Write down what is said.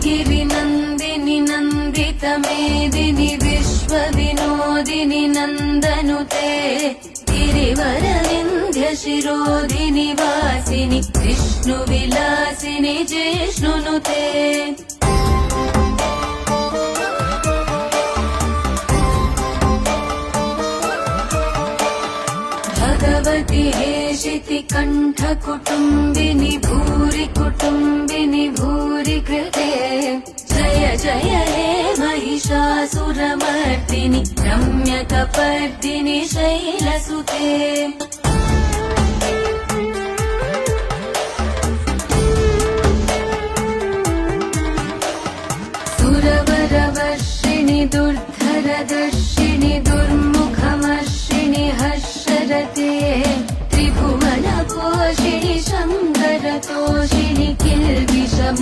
गिरिनन्दिनि नन्दितमेदिनि विश्वविनोदिनि नन्दनुते गिरिवरविन्ध्यशिरोधिनि वासिनि विष्णुविलासिनि जिष्णुनुते भगवति हेशिति कण्ठकुटुम्बिनि भूरि कुटुम्बिनि भूरि कृते जय जय हे महिषासुरमर्दिनि रम्यकपर्दिनि शैलसुते सुरवरवर्षिणि दुर्धरदर्शि